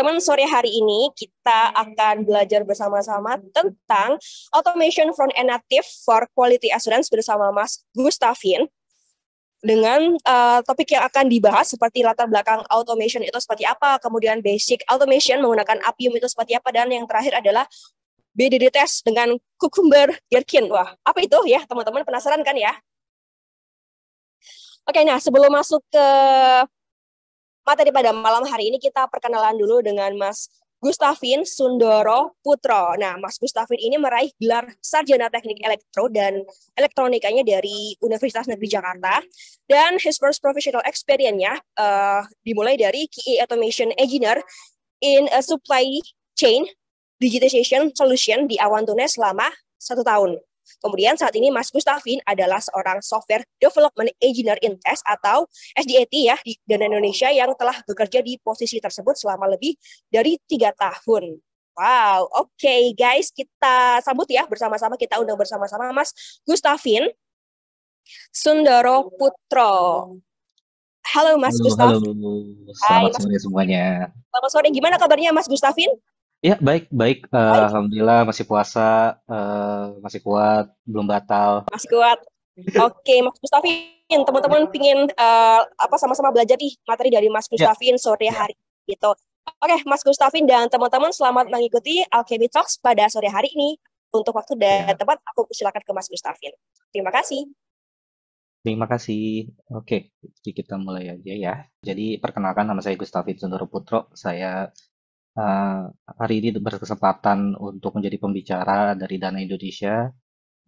teman-teman, sore hari ini kita akan belajar bersama-sama tentang Automation Front End Native for Quality Assurance bersama Mas Gustafin. Dengan topik yang akan dibahas seperti latar belakang automation itu seperti apa, kemudian basic automation menggunakan Appium itu seperti apa, dan yang terakhir adalah BDD test dengan Cucumber Gherkin. Wah, apa itu ya teman-teman, penasaran kan ya? Oke, nah sebelum masuk ke materi pada malam hari ini, kita perkenalan dulu dengan Mas Gustafin Sundoro Putro. Nah, Mas Gustafin ini meraih gelar Sarjana Teknik Elektro dan Elektronikanya dari Universitas Negeri Jakarta. Dan his first professional experience-nya dimulai dari QA Automation Engineer in a Supply Chain Digitization Solution di Awantune selama 1 tahun. Kemudian saat ini Mas Gustafin adalah seorang Software Development Engineer in Test atau SDET ya di Dana Indonesia yang telah bekerja di posisi tersebut selama lebih dari 3 tahun. Wow, oke guys, kita sambut ya bersama-sama, kita undang bersama-sama Mas Gustafin Sundoro Putro. Halo Mas Gustafin. Halo, Hai selamat Mas. sore semuanya. Selamat sore, gimana kabarnya Mas Gustafin? Ya, baik. Baik, Alhamdulillah masih puasa, masih kuat, belum batal. masih kuat. Oke, Mas Gustafin, teman-teman pingin sama-sama belajar nih materi dari Mas Ya, Gustafin sore hari gitu. Oke, Mas Gustafin dan teman-teman selamat mengikuti Alchemy Talks pada sore hari ini. Untuk waktu dan ya. tempat, aku silakan ke Mas Gustafin. Terima kasih. Terima kasih. Oke, jadi kita mulai aja ya. Jadi perkenalkan, nama saya Gustafin Sundoro Putro. Saya hari ini berkesempatan untuk menjadi pembicara dari Dana Indonesia,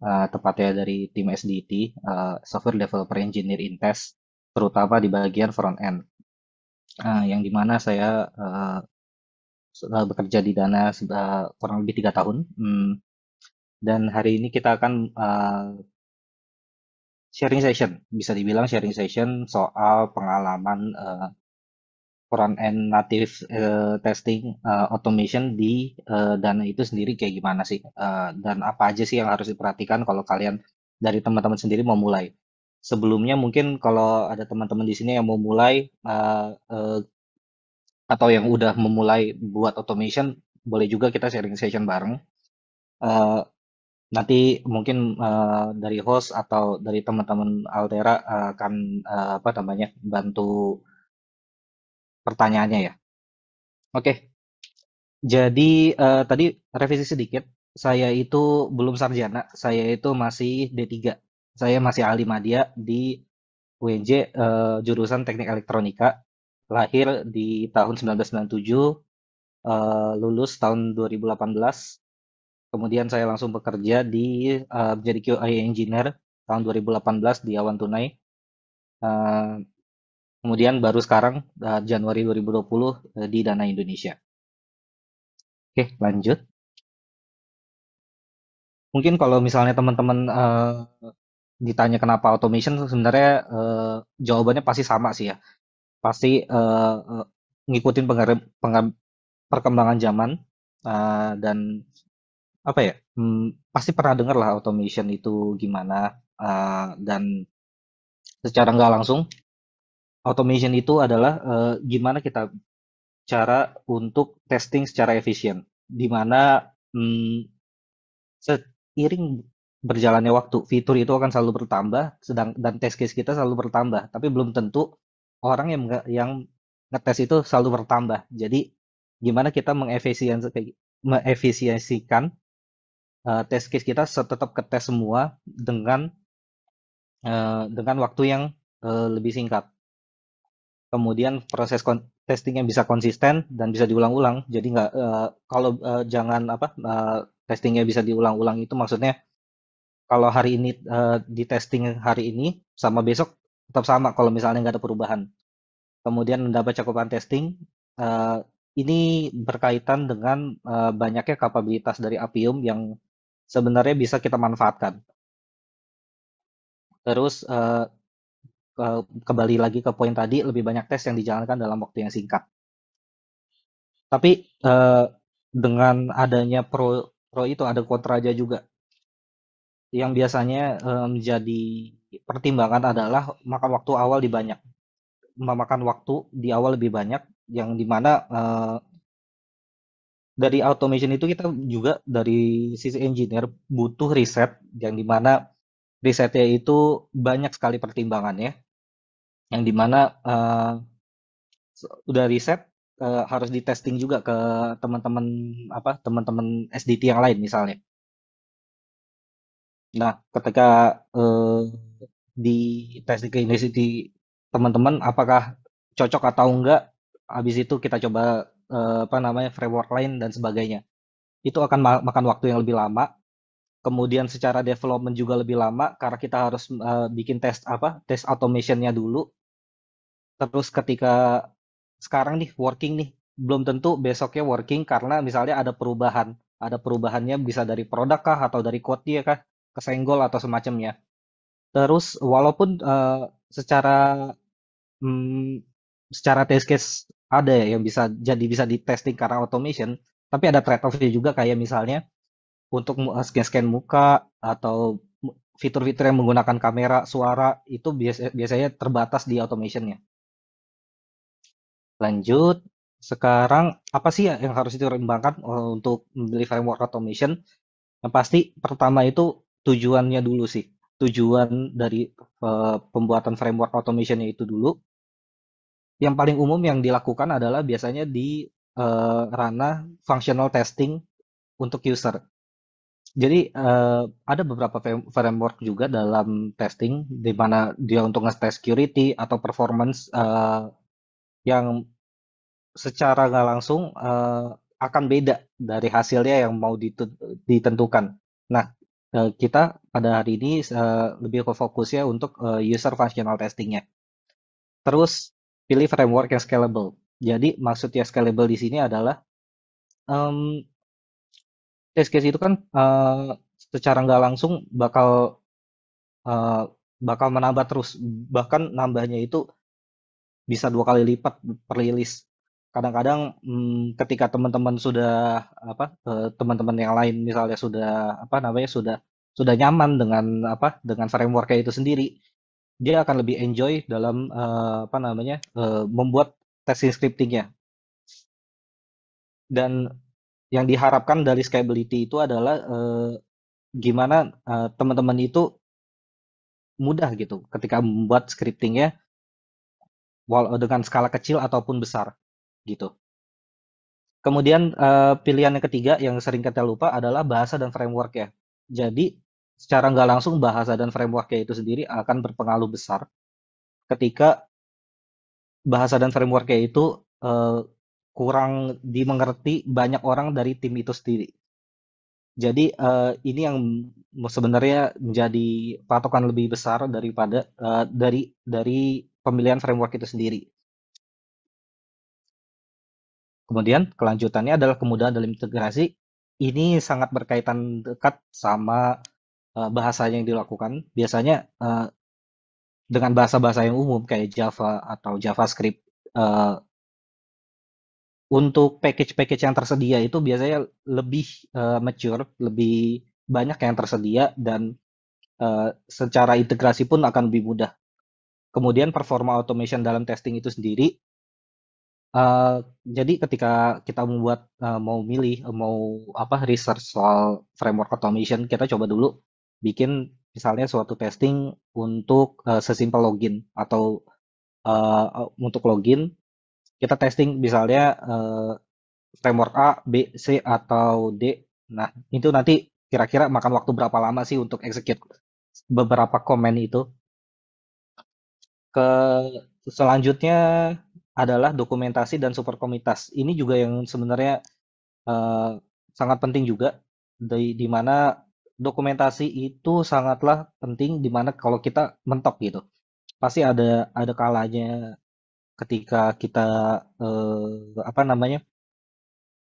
tepatnya dari tim SDT, Software Developer Engineer in Test, terutama di bagian front end. Yang dimana saya sudah bekerja di Dana kurang lebih 3 tahun. Dan hari ini kita akan sharing session, bisa dibilang sharing session soal pengalaman front end native testing automation di Dana itu sendiri kayak gimana sih, dan apa aja sih yang harus diperhatikan kalau kalian dari teman-teman sendiri mau mulai. Sebelumnya mungkin kalau ada teman-teman di sini yang mau mulai atau yang udah memulai buat automation, boleh juga kita sharing session bareng. Eh, Nanti mungkin dari host atau dari teman-teman Altera akan apa namanya bantu pertanyaannya ya. Oke, jadi tadi revisi sedikit. Saya itu belum sarjana, saya itu masih D3. Saya masih ahli madya di UNJ jurusan Teknik Elektronika. Lahir di tahun 1997, lulus tahun 2018. Kemudian saya langsung bekerja di menjadi QA engineer tahun 2018 di Awan Tunai. Eh, Kemudian baru sekarang Januari 2020 di Dana Indonesia. Oke, lanjut. Mungkin kalau misalnya teman-teman ditanya kenapa automation, sebenarnya jawabannya pasti sama sih ya. Pasti ngikutin perkembangan zaman, dan apa ya? Pasti pernah dengar lah automation itu gimana, dan secara nggak langsung automation itu adalah gimana kita cara untuk testing secara efisien, di mana seiring berjalannya waktu fitur itu akan selalu bertambah, dan test case kita selalu bertambah, tapi belum tentu orang yang ngetes itu selalu bertambah. Jadi gimana kita mengefisiensikan test case kita tetap ke tes semua dengan waktu yang lebih singkat. Kemudian proses testingnya bisa konsisten dan bisa diulang-ulang. Jadi nggak kalau jangan apa testingnya bisa diulang-ulang itu maksudnya kalau hari ini di testing hari ini sama besok tetap sama kalau misalnya nggak ada perubahan. Kemudian mendapat cakupan testing ini berkaitan dengan banyaknya kapabilitas dari Appium yang sebenarnya bisa kita manfaatkan. Terus kembali lagi ke poin tadi, lebih banyak tes yang dijalankan dalam waktu yang singkat. Tapi dengan adanya pro itu ada kontranya juga. Yang biasanya menjadi pertimbangan adalah makan waktu awal memakan waktu di awal lebih banyak, yang dimana dari automation itu kita juga dari sisi engineer butuh riset yang dimana risetnya itu banyak sekali pertimbangannya, yang dimana udah riset harus di testing juga ke teman-teman teman-teman SDT yang lain misalnya. Nah, ketika eh, di testing ke university teman-teman apakah cocok atau enggak, habis itu kita coba framework lain dan sebagainya. Itu akan makan waktu yang lebih lama. Kemudian secara development juga lebih lama karena kita harus bikin tes automationnya dulu. Terus ketika sekarang nih working nih, belum tentu besoknya working karena misalnya ada perubahan. Ada perubahannya bisa dari produk kah atau dari code dia kah, kesenggol atau semacamnya. Terus walaupun mm, secara test case ada ya yang bisa di testing karena automation, tapi ada trade-off-nya juga kayak misalnya untuk scan-scan muka atau fitur-fitur yang menggunakan kamera, suara itu biasanya terbatas di automationnya. Lanjut, sekarang apa sih ya yang harus dipertimbangkan untuk membeli framework automation? Yang pasti pertama itu tujuannya dulu sih. Tujuan dari pembuatan framework automationnya itu dulu. Yang paling umum yang dilakukan adalah biasanya di ranah functional testing untuk user. Jadi ada beberapa framework juga dalam testing di mana dia untuk nge-test security atau performance yang secara nggak langsung akan beda dari hasilnya yang mau ditentukan. Nah, kita pada hari ini lebih ke fokusnya untuk user functional testingnya. Terus pilih framework yang scalable. Jadi maksudnya scalable di sini adalah em, test case itu kan secara nggak langsung eh, bakal menambah terus, bahkan nambahnya itu bisa 2 kali lipat per rilis. Kadang-kadang ketika teman-teman sudah teman-teman yang lain misalnya sudah sudah nyaman dengan dengan frameworknya itu sendiri, dia akan lebih enjoy dalam membuat testing scriptingnya. Dan yang diharapkan dari scalability itu adalah gimana teman-teman itu mudah gitu ketika membuat scriptingnya dengan skala kecil ataupun besar gitu. Kemudian pilihan yang ketiga yang sering kita lupa adalah bahasa dan framework ya. Jadi secara nggak langsung bahasa dan frameworknya itu sendiri akan berpengaruh besar ketika bahasa dan frameworknya itu kurang dimengerti banyak orang dari tim itu sendiri. Jadi ini yang sebenarnya menjadi patokan lebih besar daripada dari pemilihan framework itu sendiri. Kemudian kelanjutannya adalah kemudahan dalam integrasi. Ini sangat berkaitan dekat sama bahasa yang dilakukan. Biasanya dengan bahasa-bahasa yang umum kayak Java atau JavaScript, eh, untuk package-package yang tersedia itu biasanya lebih mature, lebih banyak yang tersedia dan secara integrasi pun akan lebih mudah. Kemudian performa automation dalam testing itu sendiri. Jadi ketika kita mau milih, mau research soal framework automation, kita coba dulu bikin misalnya suatu testing untuk sesimpel login atau untuk login kita testing misalnya framework A, B, C atau D. Nah, itu nanti kira-kira makan waktu berapa lama sih untuk execute beberapa komen itu. Ke selanjutnya adalah dokumentasi dan super komunitas. Ini juga yang sebenarnya eh, sangat penting juga di mana dokumentasi itu sangatlah penting di mana kalau kita mentok gitu. Pasti ada kalanya ketika kita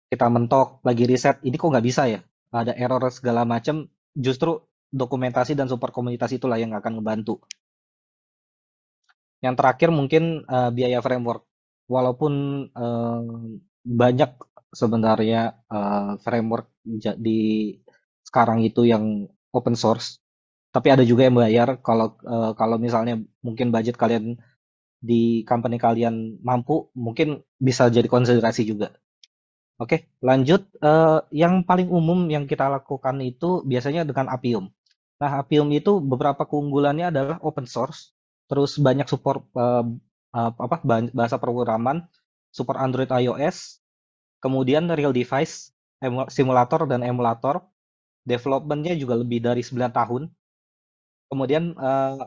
kita mentok lagi riset ini kok nggak bisa ya? Ada error segala macam, justru dokumentasi dan super komunitas itulah yang akan membantu. Yang terakhir mungkin biaya framework. Walaupun banyak sebenarnya framework di sekarang itu yang open source, tapi ada juga yang bayar. Kalau misalnya mungkin budget kalian di company kalian mampu, mungkin bisa jadi konsiderasi juga. Oke, lanjut. Yang paling umum yang kita lakukan itu biasanya dengan Appium. Nah, Appium itu beberapa keunggulannya adalah open source, terus banyak support bahasa pemrograman, support Android iOS, kemudian real device, simulator dan emulator, development-nya juga lebih dari 9 tahun. Kemudian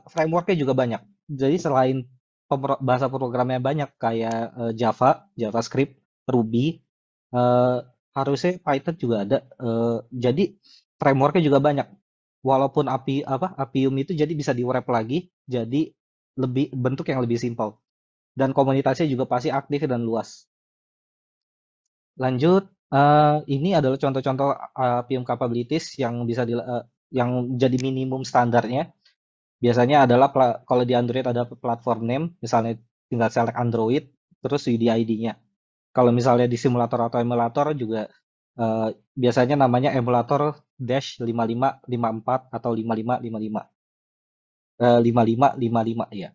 framework-nya juga banyak. Jadi selain bahasa programnya banyak kayak Java, JavaScript, Ruby, eh, harusnya Python juga ada. Jadi framework-nya juga banyak. Walaupun Appium itu jadi bisa di-wrap lagi jadi lebih bentuk yang lebih simpel. Dan komunitasnya juga pasti aktif dan luas. Lanjut, ini adalah contoh-contoh Appium capabilities yang yang jadi minimum standarnya. Biasanya adalah kalau di Android ada platform name, misalnya tinggal select Android, terus UDID-nya. Kalau misalnya di simulator atau emulator juga biasanya namanya emulator dash 5554 atau 5555. 5555 ya.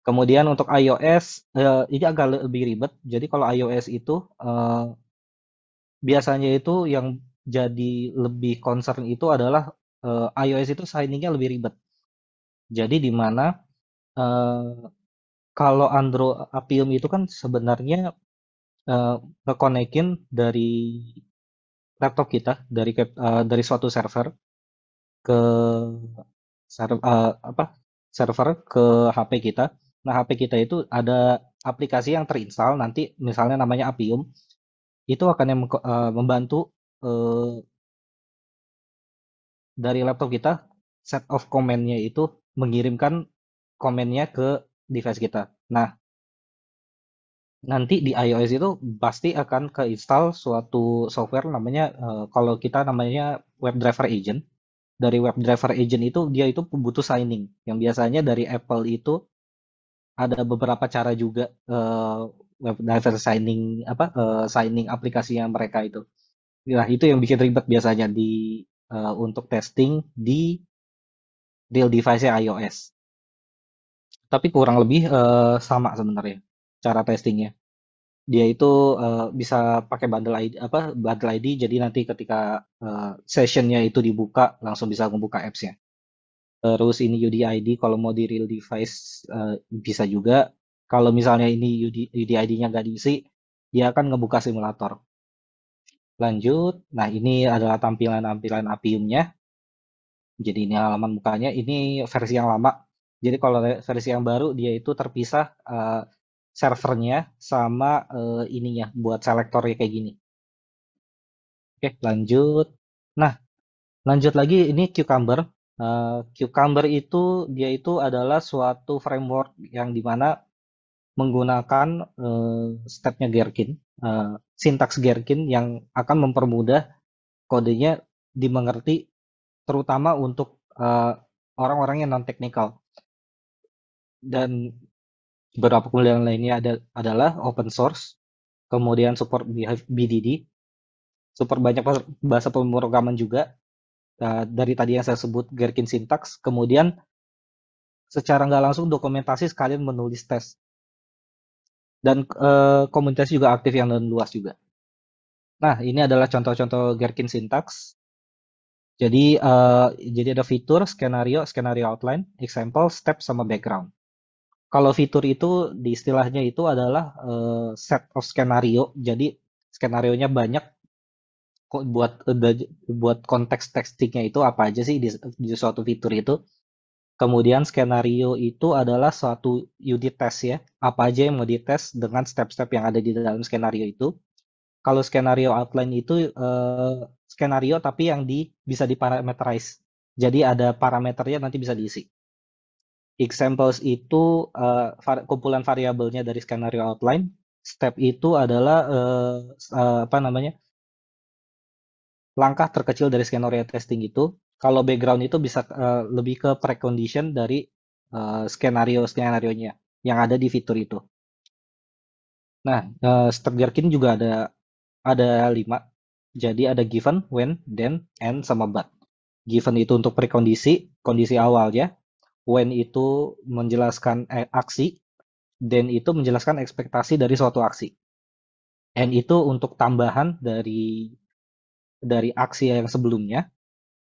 Kemudian untuk iOS ini agak lebih ribet. Jadi kalau iOS itu biasanya itu yang jadi lebih concern itu adalah iOS itu signing-nya lebih ribet. Jadi di mana eh, kalau Appium itu kan sebenarnya eh, ngekonekin dari laptop kita dari suatu server ke apa server ke HP kita. Nah, HP kita itu ada aplikasi yang terinstall nanti misalnya namanya Appium itu akan membantu eh, dari laptop kita set of command-nya itu mengirimkan komennya ke device kita. Nah, nanti di iOS itu pasti akan keinstall suatu software namanya kalau kita namanya WebDriver Agent. Dari WebDriver Agent itu dia itu butuh signing. Yang biasanya dari Apple itu ada beberapa cara juga WebDriver signing aplikasinya mereka itu. Nah, itu yang bikin ribet biasanya untuk testing di real device-nya iOS. Tapi kurang lebih sama sebenarnya cara testingnya. Dia itu bisa pakai bundle ID jadi nanti ketika sessionnya itu dibuka langsung bisa membuka apps-nya. Terus ini UDID kalau mau di real device bisa juga. Kalau misalnya ini UDID-nya nggak diisi, dia akan ngebuka simulator. Lanjut, nah ini adalah tampilan-tampilan Appium-nya. Jadi ini halaman mukanya, ini versi yang lama. Jadi kalau versi yang baru dia itu terpisah servernya sama ininya buat selektornya kayak gini. Oke, lanjut. Nah, lanjut lagi ini Cucumber. Cucumber itu dia itu adalah suatu framework yang dimana menggunakan stepnya Gherkin, sintaks Gherkin yang akan mempermudah kodenya dimengerti terutama untuk orang-orang yang non teknikal. Dan beberapa kemudian lainnya adalah open source, kemudian support BDD, support banyak bahasa pemrograman juga. Dari tadi yang saya sebut Gherkin syntax, kemudian secara nggak langsung dokumentasi sekalian menulis tes. Dan komunitas juga aktif yang luas juga. Nah, ini adalah contoh-contoh Gherkin syntax. Jadi ada fitur, skenario outline, example, step, sama background. Kalau fitur itu di istilahnya itu adalah set of skenario. Jadi skenario-nya banyak kok buat konteks textingnya itu apa aja sih di suatu fitur itu. Kemudian skenario itu adalah suatu unit test ya. Apa aja yang mau dites dengan step-step yang ada di dalam skenario itu. Kalau skenario outline itu skenario tapi yang bisa diparameterize. Jadi ada parameternya nanti bisa diisi. Examples itu kumpulan variabelnya dari skenario outline. Step itu adalah apa namanya langkah terkecil dari skenario testing itu. Kalau background itu bisa lebih ke precondition dari skenario-skenarionya yang ada di fitur itu. Nah, step Gherkin juga ada 5. Jadi ada given, when, then, and, sama but. Given itu untuk prekondisi, kondisi awal ya. When itu menjelaskan aksi, then itu menjelaskan ekspektasi dari suatu aksi. and itu untuk tambahan dari aksi yang sebelumnya,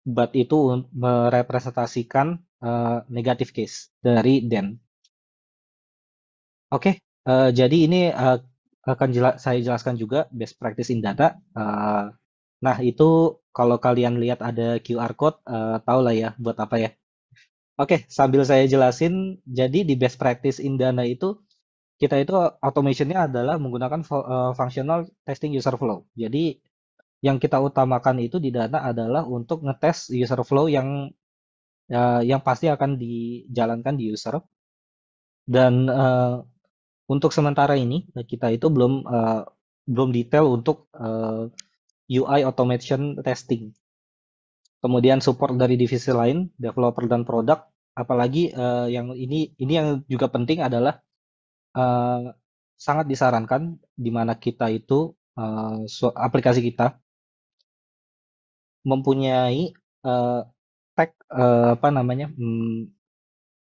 but itu merepresentasikan negative case dari Dan. Oke, jadi ini akan saya jelaskan juga best practice in data. Nah, itu kalau kalian lihat ada QR code, tahu lah ya buat apa ya. Oke, sambil saya jelasin, jadi di best practice in Dana itu, kita itu automation-nya adalah menggunakan functional testing user flow. Jadi, yang kita utamakan itu di Dana adalah untuk ngetes user flow yang pasti akan dijalankan di user. Dan untuk sementara ini kita itu belum detail untuk UI automation testing. Kemudian support dari divisi lain, developer dan produk. Apalagi yang ini yang juga penting adalah eh, sangat disarankan di mana kita itu aplikasi kita mempunyai tag apa namanya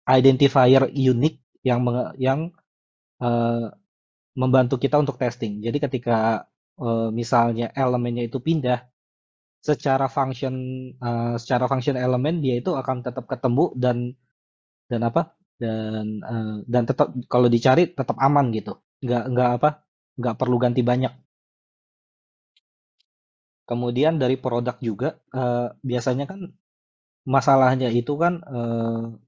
identifier unik yang eh, membantu kita untuk testing. Jadi ketika misalnya elemennya itu pindah secara function elemen dia itu akan tetap ketemu dan apa dan tetap kalau dicari tetap aman gitu, nggak apa nggak perlu ganti banyak. Kemudian dari produk juga biasanya kan masalahnya itu kan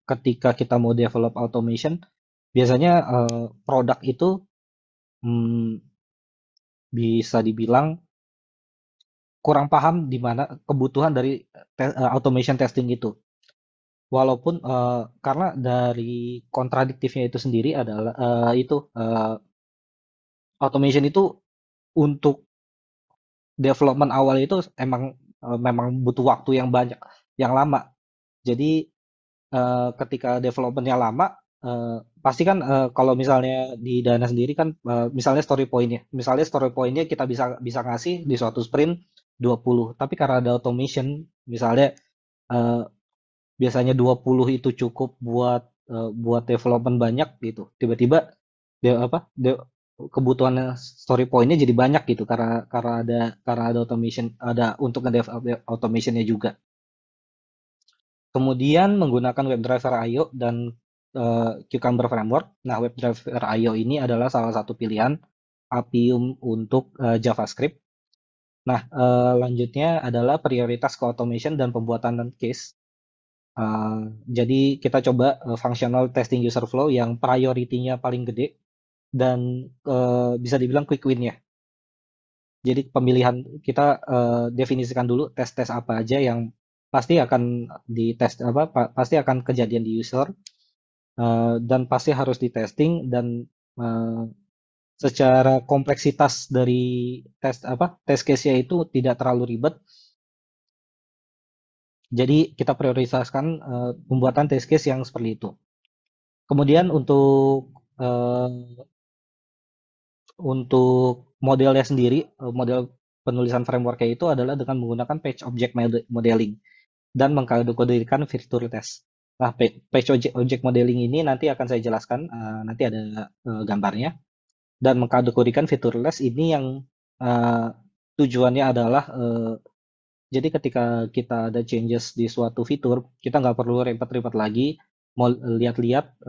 ketika kita mau develop automation biasanya produk itu hmm, bisa dibilang kurang paham di mana kebutuhan dari automation testing itu. Walaupun karena dari kontradiktifnya itu sendiri adalah automation itu untuk development awal itu memang butuh waktu yang banyak, yang lama. Jadi ketika developmentnya lama, pasti kan kalau misalnya di Dana sendiri kan, misalnya story point-nya kita bisa bisa ngasih di suatu sprint 20, tapi karena ada automation, misalnya eh, biasanya 20 itu cukup buat development banyak gitu. Tiba-tiba kebutuhan story point-nya jadi banyak gitu karena ada automation, ada untuk ngedev automationnya juga. Kemudian menggunakan WebDriver IO dan Cucumber Framework. Nah, WebDriver IO ini adalah salah satu pilihan Appium untuk JavaScript. Nah, lanjutnya adalah prioritas ke automation dan pembuatan case. Jadi kita coba functional testing user flow yang priority-nya paling gede dan bisa dibilang quick win-nya. Jadi pemilihan kita definisikan dulu tes-tes apa aja yang pasti akan dites pasti akan kejadian di user dan pasti harus di testing dan eh, secara kompleksitas dari test case-nya itu tidak terlalu ribet. Jadi kita prioritaskan pembuatan test case yang seperti itu. Kemudian untuk modelnya sendiri, model penulisan frameworknya itu adalah dengan menggunakan page object modeling dan mengkategorikan virtual test. Nah, page object modeling ini nanti akan saya jelaskan, nanti ada gambarnya. Dan mengkategorikan virtual test ini yang uh, tujuannya adalah jadi ketika kita ada changes di suatu fitur, kita nggak perlu ribet-ribet lagi mau lihat-lihat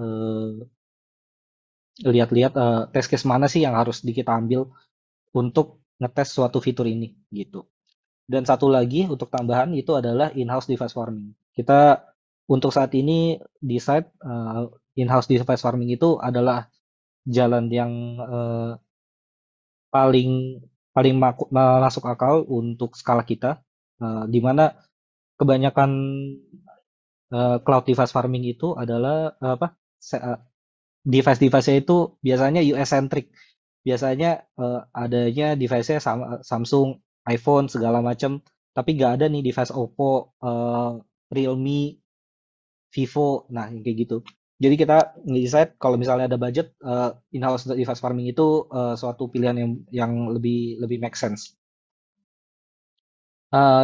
test case mana sih yang harus kita ambil untuk ngetes suatu fitur ini gitu. Dan satu lagi untuk tambahan itu adalah in-house device farming. Kita untuk saat ini decide in-house device farming itu adalah jalan yang paling paling masuk akal untuk skala kita, di mana kebanyakan cloud device farming itu adalah device-device-nya itu biasanya US centric. Biasanya adanya device-nya Samsung, iPhone segala macam, tapi nggak ada nih device Oppo, Realme, Vivo, nah yang kayak gitu. Jadi kita decide kalau misalnya ada budget, in-house device farming itu suatu pilihan yang lebih lebih make sense.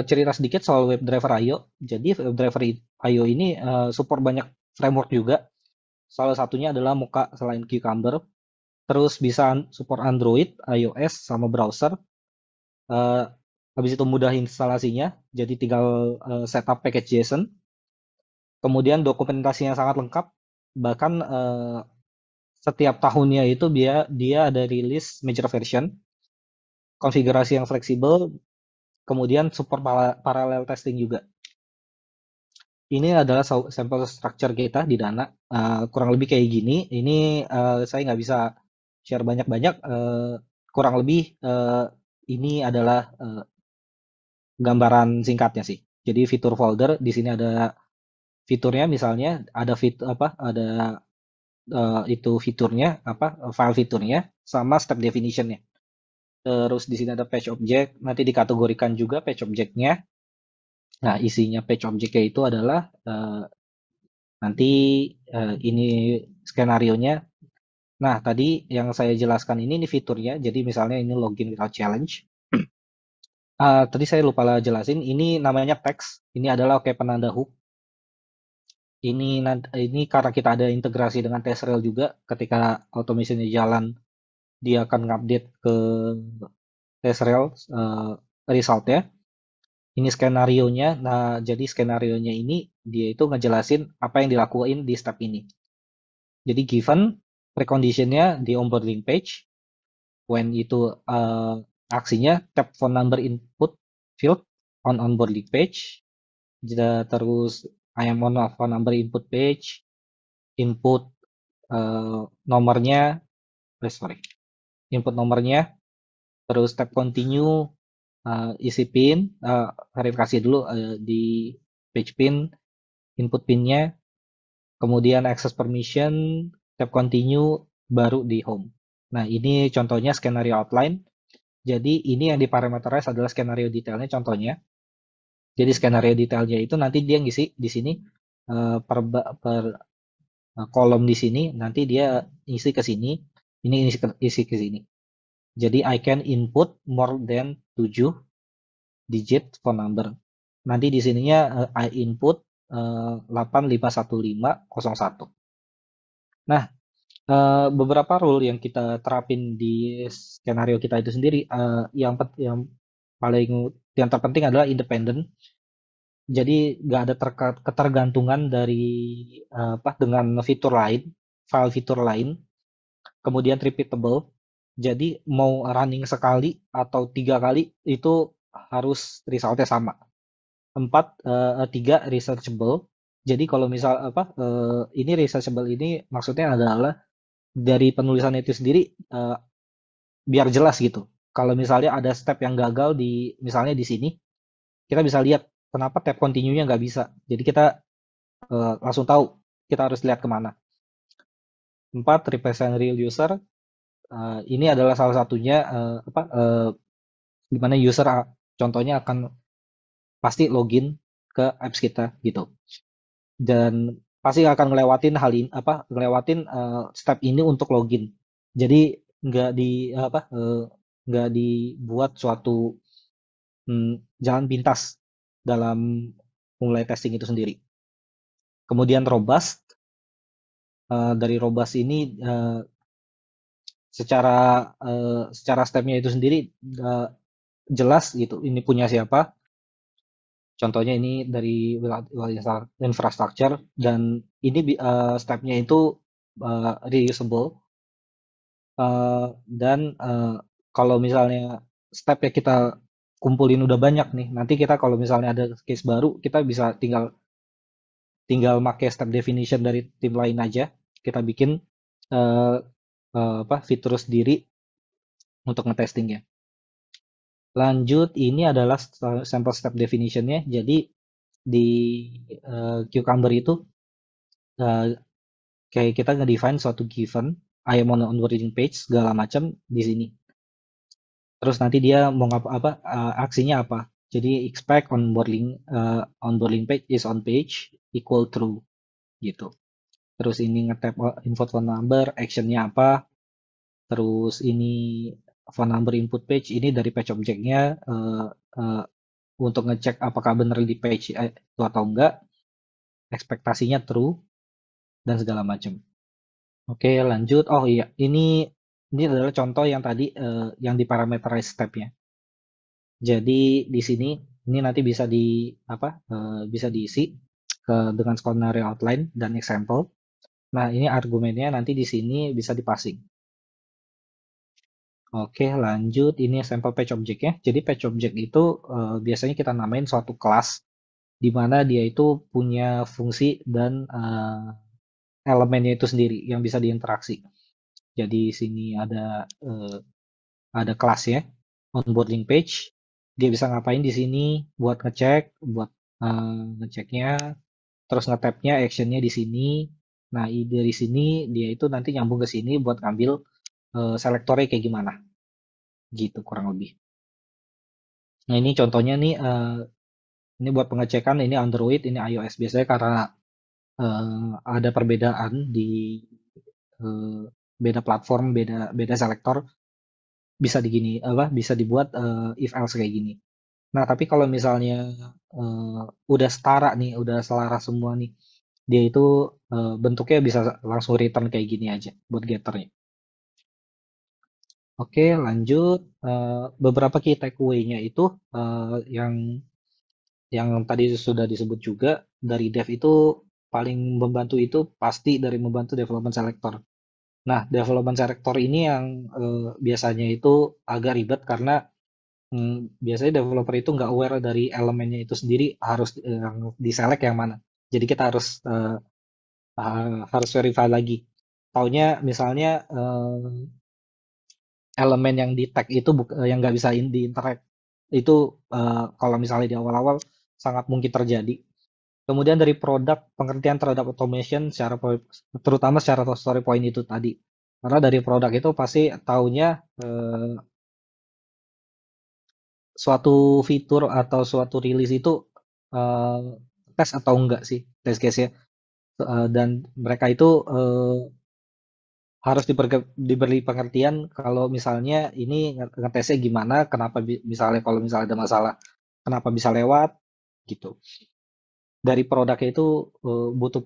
Cerita sedikit soal WebDriver IO. Jadi WebDriver IO ini support banyak framework juga. Salah satunya adalah Mocha selain Cucumber. terus bisa support Android, iOS, sama browser. Eh, Habis itu mudah instalasinya, jadi tinggal setup package JSON. Kemudian dokumentasinya sangat lengkap, bahkan setiap tahunnya itu dia dia ada rilis major version, konfigurasi yang fleksibel, kemudian support parallel testing juga. Ini adalah sampel structure kita di Dana, kurang lebih kayak gini. Ini saya nggak bisa share banyak-banyak, kurang lebih ini adalah gambaran singkatnya sih. Jadi fitur folder di sini ada fiturnya, misalnya ada ada itu fiturnya file fiturnya sama step definitionnya. Terus di sini ada page object, nanti dikategorikan juga page objectnya. Nah, isinya page objectnya itu adalah nanti ini skenarionya. Nah, tadi yang saya jelaskan ini fiturnya. Jadi misalnya ini login without challenge. Tadi saya lupa lah jelasin. Ini namanya text. Ini adalah penanda hook. Ini karena kita ada integrasi dengan TestRail juga. Ketika automationnya jalan, dia akan ngupdate ke TestRail resultnya. Ini skenarionya. Nah, jadi skenarionya ini dia itu ngejelasin apa yang dilakuin di step ini. Jadi given preconditionnya di onboarding page, when itu aksinya tap phone number input field on onboarding page, terus I am on phone number input page, input nomornya, input nomornya, terus tap continue, isi pin, verifikasi dulu di page pin, input pinnya, kemudian access permission, tap continue, baru di home. Nah, ini contohnya skenario outline. Jadi ini yang diparameterize adalah skenario detailnya contohnya. Jadi skenario detailnya itu nanti dia ngisi di sini per kolom di sini, nanti dia isi ke sini, ini isi ke sini. Jadi I can input more than 7 digit phone number. Nanti di sininya I input 85151. Nah, beberapa rule yang kita terapin di skenario kita itu sendiri, yang terpenting adalah independent. Jadi nggak ada ketergantungan dari dengan fitur lain, file fitur lain. Kemudian repeatable. Jadi mau running sekali atau 3 kali itu harus resultnya sama. 3 researchable. Jadi kalau misal ini researchable ini maksudnya adalah dari penulisan itu sendiri biar jelas gitu. Kalau misalnya ada step yang gagal misalnya di sini, kita bisa lihat kenapa tab continue-nya nggak bisa. Jadi kita langsung tahu kita harus lihat kemana. 4, represent real user. Ini adalah salah satunya di mana user contohnya akan pasti login ke apps kita gitu. Dan pasti akan ngelewatin step ini untuk login. Jadi nggak dibuat suatu jalan pintas dalam mulai testing itu sendiri. Kemudian robust. Dari robust ini secara stepnya itu sendiri jelas gitu. Ini punya siapa? Contohnya ini dari infrastructure, dan ini stepnya itu reusable. Dan kalau misalnya step yang kita kumpulin udah banyak nih, nanti kita kalau misalnya ada case baru, kita bisa tinggal pakai step definition dari tim lain aja. Kita bikin fitur sendiri untuk ngetestingnya. Lanjut, ini adalah sample step definitionnya. Jadi di Cucumber itu kayak kita nge-define suatu given, I am on onboarding page, segala macam di sini. Terus nanti dia mau aksinya apa. Jadi expect onboarding page is on page equal true gitu. Terus ini nge-tap info phone number, actionnya apa. Terus ini phone number input page, ini dari page objectnya untuk ngecek apakah benar di page itu atau enggak. Ekspektasinya true dan segala macam. Oke, lanjut. Oh iya, ini ini adalah contoh yang tadi yang di parameterize step-nya. Jadi di sini ini nanti bisa bisa diisi dengan skenario outline dan example. Nah, ini argumennya nanti di sini bisa dipasing. Oke, lanjut. Ini sampel page object-nya. Jadi page object itu biasanya kita namain suatu kelas di mana dia itu punya fungsi dan elemennya itu sendiri yang bisa diinteraksi. Jadi sini ada kelasnya, onboarding page. Dia bisa ngapain di sini buat ngecek, buat ngeceknya, terus nge-tab-nya, action-nya di sini. Nah, dari sini dia itu nanti nyambung ke sini buat ngambil selektornya kayak gimana, gitu kurang lebih. Nah, ini contohnya nih, ini buat pengecekan, ini Android, ini iOS. Biasanya karena ada perbedaan di beda platform, beda selektor, bisa dibuat if else kayak gini. Nah, tapi kalau misalnya udah setara nih, udah selaras semua nih, dia itu bentuknya bisa langsung return kayak gini aja buat getternya. Oke, lanjut. Beberapa key takeaway-nya itu yang tadi sudah disebut juga dari dev itu paling membantu itu pasti dari membantu development selector. Nah, development selector ini yang biasanya itu agak ribet karena biasanya developer itu nggak aware dari elemennya itu sendiri harus yang diselect yang mana. Jadi kita harus verify lagi. Taunya misalnya elemen yang di tag itu yang nggak bisa di interact itu kalau misalnya di awal-awal sangat mungkin terjadi. Kemudian dari produk pengertian terhadap automation terutama secara story point itu tadi. Karena dari produk itu pasti taunya suatu fitur atau suatu rilis itu eh, tes atau enggak sih test case-nya. Dan mereka itu harus diberi pengertian kalau misalnya ini ngetesnya gimana, kenapa misalnya kalau misalnya ada masalah, kenapa bisa lewat gitu. Dari produknya itu butuh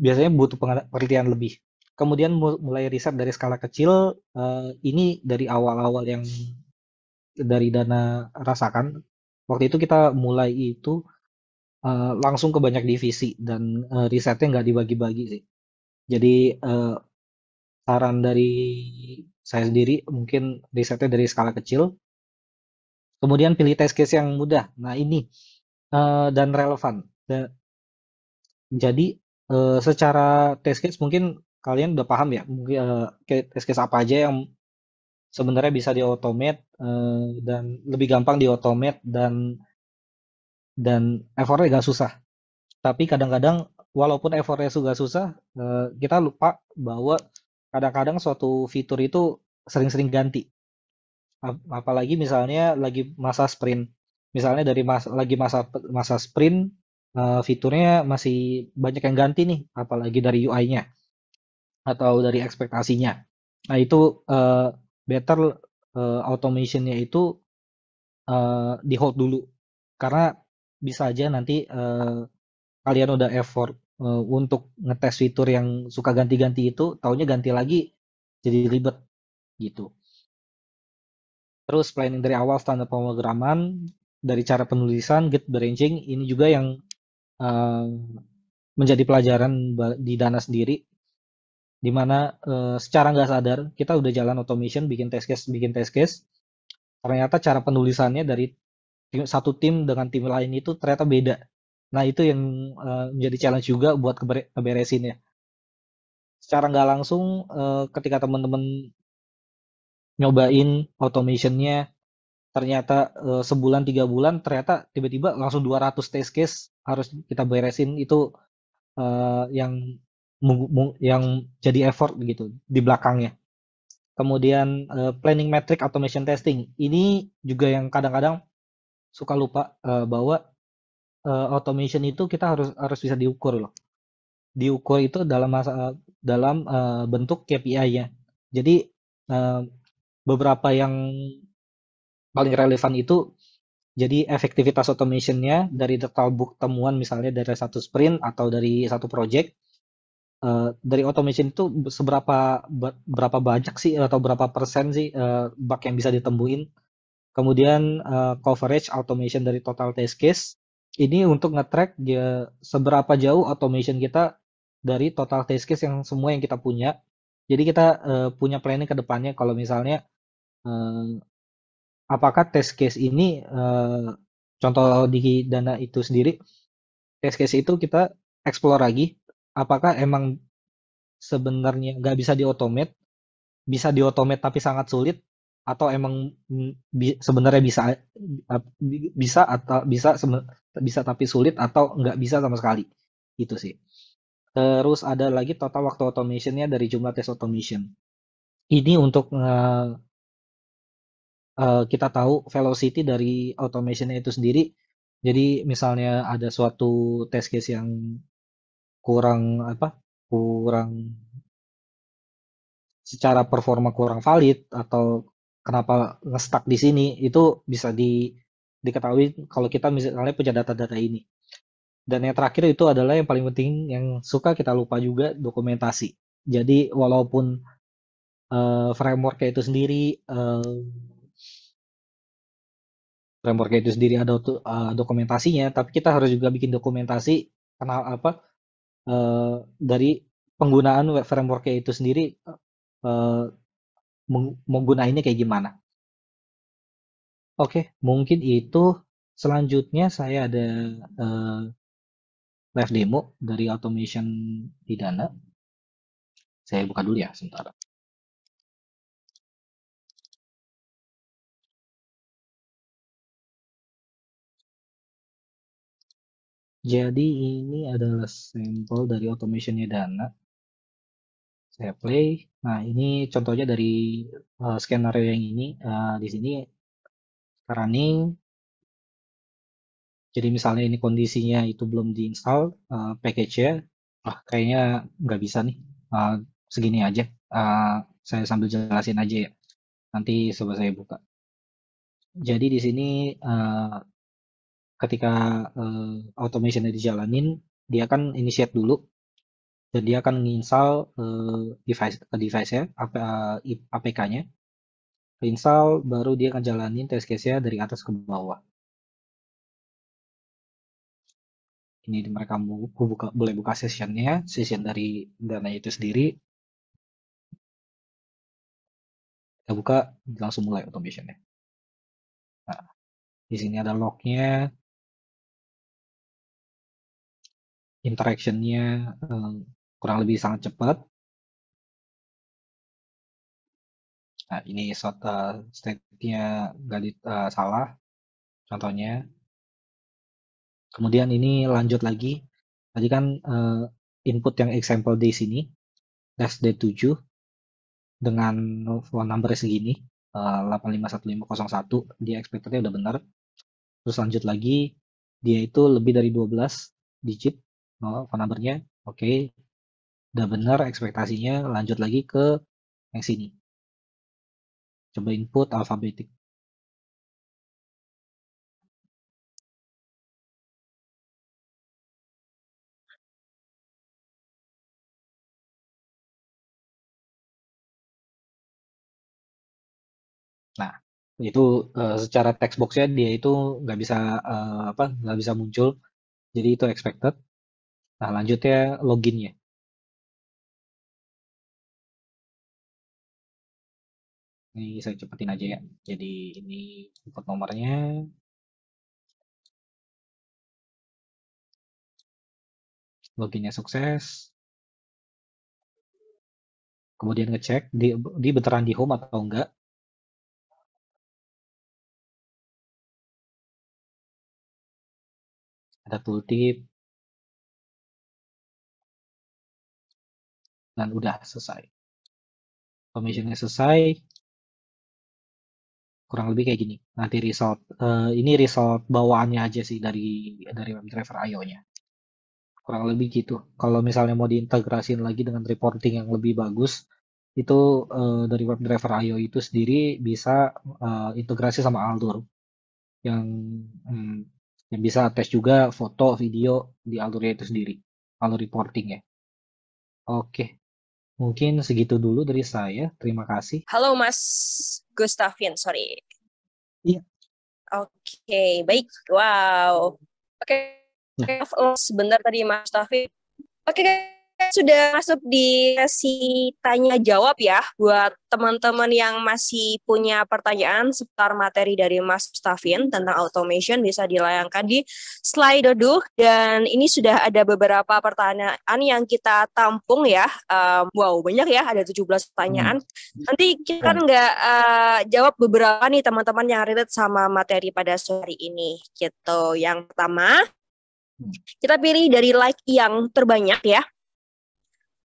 biasanya butuh pengertian lebih. Kemudian mulai riset dari skala kecil, ini dari awal-awal yang dari dana rasakan. Waktu itu kita mulai itu langsung ke banyak divisi dan risetnya nggak dibagi-bagi sih. Jadi saran dari saya sendiri mungkin risetnya dari skala kecil. Kemudian pilih test case yang mudah. Nah ini dan relevan. Jadi secara test case mungkin kalian udah paham ya. Mungkin test case apa aja yang sebenarnya bisa di-automate dan lebih gampang di-automate dan effortnya gak susah. Tapi kadang-kadang walaupun effortnya juga susah, kita lupa bahwa kadang-kadang suatu fitur itu sering-sering ganti. Apalagi misalnya lagi masa sprint. Misalnya dari masa sprint, fiturnya masih banyak yang ganti nih, apalagi dari UI-nya atau dari ekspektasinya. Nah itu better automation-nya itu di hold dulu karena bisa aja nanti kalian udah effort untuk ngetes fitur yang suka ganti-ganti itu, taunya ganti lagi jadi ribet gitu. Terus planning dari awal standar pemrograman, dari cara penulisan, git branching, ini juga yang eh, menjadi pelajaran di Dana sendiri, di mana secara nggak sadar kita udah jalan automation, bikin test case, ternyata cara penulisannya dari satu tim dengan tim lain itu ternyata beda. Nah itu yang menjadi challenge juga buat keberesinnya. Secara nggak langsung ketika teman-teman nyobain automationnya ternyata sebulan 3 bulan ternyata tiba-tiba langsung 200 test case harus kita beresin itu yang yang jadi effort gitu di belakangnya. Kemudian planning metric automation testing ini juga yang kadang-kadang suka lupa bahwa automation itu kita harus bisa diukur loh. Diukur itu dalam bentuk KPI-nya. Jadi beberapa yang paling relevan itu jadi efektivitas automation-nya dari total book temuan misalnya dari satu sprint atau dari satu project dari automation itu berapa banyak sih atau berapa persen sih bug yang bisa ditemuin. Kemudian coverage automation dari total test case ini untuk nge-track dia seberapa jauh automation kita dari total test case yang semua yang kita punya. Jadi kita punya planning ke depannya kalau misalnya eh, apakah test case ini contoh di Dana itu sendiri test case itu kita explore lagi apakah emang sebenarnya nggak bisa diautomate, bisa diautomate tapi sangat sulit, atau emang sebenarnya bisa atau bisa tapi sulit atau nggak bisa sama sekali. Itu sih. Terus ada lagi total waktu automationnya dari jumlah tes automation. Ini untuk kita tahu velocity dari automationnya itu sendiri. Jadi misalnya ada suatu test case yang kurang apa kurang secara performa kurang valid atau kenapa nge-stuck di sini itu bisa diketahui kalau kita misalnya punya data-data ini. Dan yang terakhir itu adalah yang paling penting yang suka kita lupa juga dokumentasi. Jadi walaupun frameworknya itu sendiri ada dokumentasinya, tapi kita harus juga bikin dokumentasi kenal apa dari penggunaan web frameworknya itu sendiri eh, menggunainnya kayak gimana. Oke, mungkin itu selanjutnya saya ada eh, live demo dari automation di Dana. Saya buka dulu ya sebentar. Jadi ini adalah sampel dari automationnya Dana. Saya play. Nah, ini contohnya dari skenario yang ini. Di sini running. Jadi misalnya ini kondisinya itu belum diinstal package-nya. Kayaknya nggak bisa nih. Eh, Segini aja. Saya sambil jelasin aja ya. Nanti coba saya buka. Jadi di sini ketika automation dijalanin, dia akan initiate dulu dan dia akan menginstal device-nya, APK-nya. Install baru dia akan jalanin test case-nya dari atas ke bawah. Ini mereka boleh buka session-nya, session dari Dana itu sendiri. Kita buka langsung mulai automation-nya. Nah, di sini ada log-nya, interaction-nya kurang lebih sangat cepat. Nah, ini state-nya nggak salah, contohnya. Kemudian ini lanjut lagi. Tadi kan input yang example di sini, SD7 dengan phone number segini, 851501, dia expectednya udah benar. Terus lanjut lagi, dia itu lebih dari 12 digit phone numbernya, oke, udah benar ekspektasinya. Lanjut lagi ke yang sini. Coba input alfabetik. Nah, itu secara text box-nya dia itu nggak bisa nggak bisa muncul. Jadi itu expected. Nah, lanjutnya loginnya. Ini saya cepetin aja ya. Jadi ini input nomornya, loginnya sukses. Kemudian ngecek di beneran di home atau enggak. Ada tooltip dan udah selesai. Automationnya selesai. Kurang lebih kayak gini. Nanti result. Ini result bawaannya aja sih dari WebDriver IO-nya. Kurang lebih gitu. Kalau misalnya mau diintegrasin lagi dengan reporting yang lebih bagus, itu dari WebDriver IO itu sendiri bisa integrasi sama Aldur yang hmm, yang bisa attach juga foto, video di Aldurnya itu sendiri, Aldur reporting ya. Oke, mungkin segitu dulu dari saya. Terima kasih. Halo Mas Gustafin, sorry. Iya. Oke, baik. Wow. Oke, Nah, sebentar tadi Mas Gustafin. Oke, sudah masuk di sesi tanya jawab ya buat teman-teman yang masih punya pertanyaan seputar materi dari Mas Mustafin tentang automation bisa dilayangkan di Slido dan ini sudah ada beberapa pertanyaan yang kita tampung ya. Wow, banyak ya, ada 17 pertanyaan. Nanti kita kan nggak jawab beberapa nih teman-teman yang relate sama materi pada sore ini gitu. Yang pertama, kita pilih dari like yang terbanyak ya.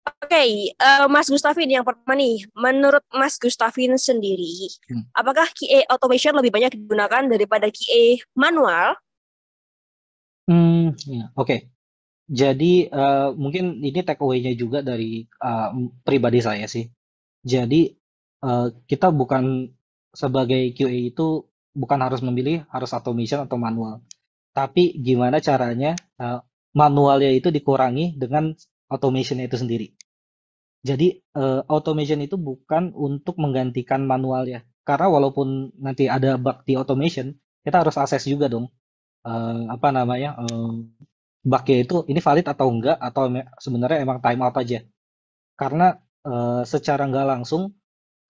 Oke, Mas Gustafin yang pertama nih, menurut Mas Gustafin sendiri, apakah QA automation lebih banyak digunakan daripada QA manual? ya, oke. Jadi mungkin ini take away-nya juga dari pribadi saya sih. Jadi kita bukan sebagai QA itu bukan harus memilih harus automation atau manual. Tapi gimana caranya manualnya itu dikurangi dengan automation itu sendiri. Jadi automation itu bukan untuk menggantikan manual ya. Karena walaupun nanti ada bug di automation, kita harus akses juga dong. Apa namanya? Bug-nya itu ini valid atau enggak atau sebenarnya emang time out aja. Karena secara nggak langsung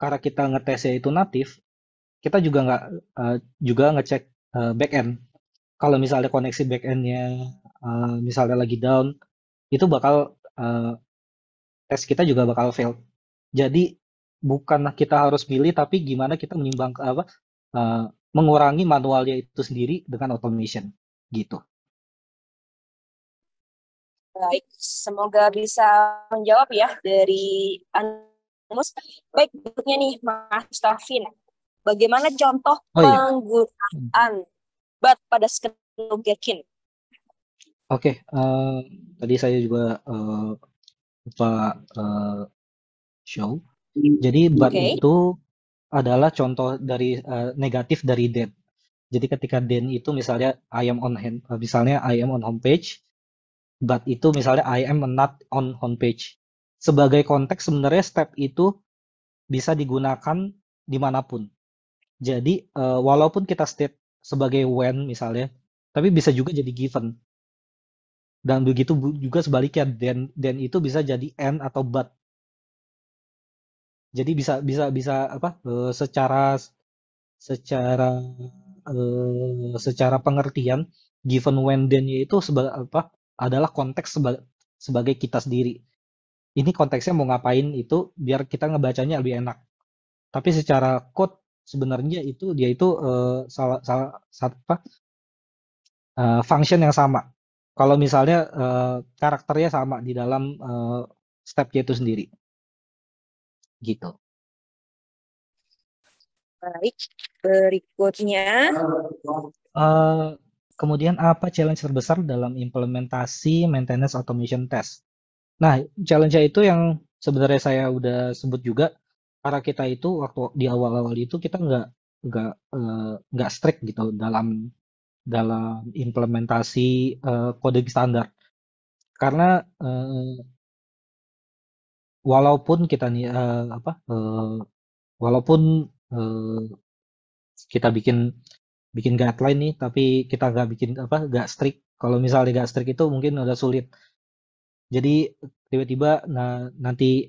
karena kita ngetesnya itu natif, kita juga nggak juga ngecek back end. Kalau misalnya koneksi back end-nya misalnya lagi down, itu bakal tes kita juga bakal fail. Jadi bukan kita harus pilih, tapi gimana kita menyimbang apa eh, mengurangi manualnya itu sendiri dengan automation gitu. Baik, semoga bisa menjawab ya dari Anmus. Baik, berikutnya nih Mas Gustafin. Bagaimana contoh Oh iya, penggunaan BAT pada skenario Gherkin? oke. Tadi saya juga lupa show. Jadi BAT Oke. itu adalah contoh dari negatif dari DEN. Jadi ketika DEN itu misalnya I am on hand, misalnya I am on homepage, but itu misalnya I am not on homepage. Sebagai konteks sebenarnya step itu bisa digunakan dimanapun. Jadi walaupun kita state sebagai when misalnya, tapi bisa juga jadi given. Dan begitu juga sebaliknya, then itu bisa jadi and atau but. Jadi bisa apa? Secara secara pengertian given when then-nya itu sebagai apa? Adalah konteks sebagai kita sendiri. Ini konteksnya mau ngapain itu biar kita ngebacanya lebih enak. Tapi secara code sebenarnya itu dia itu salah salah apa function yang sama. Kalau misalnya karakternya sama di dalam stepnya itu sendiri, gitu. Baik, berikutnya. Eh, Kemudian apa challenge terbesar dalam implementasi maintenance automation test? Nah, challenge-nya itu yang sebenarnya saya udah sebut juga karena kita itu waktu di awal-awal itu kita nggak strict gitu dalam dalam implementasi coding standar. Karena walaupun kita nih walaupun eh, kita bikin bikin guideline nih, tapi kita nggak bikin apa nggak strict. Kalau misalnya nggak strict itu mungkin udah sulit. Jadi tiba-tiba nanti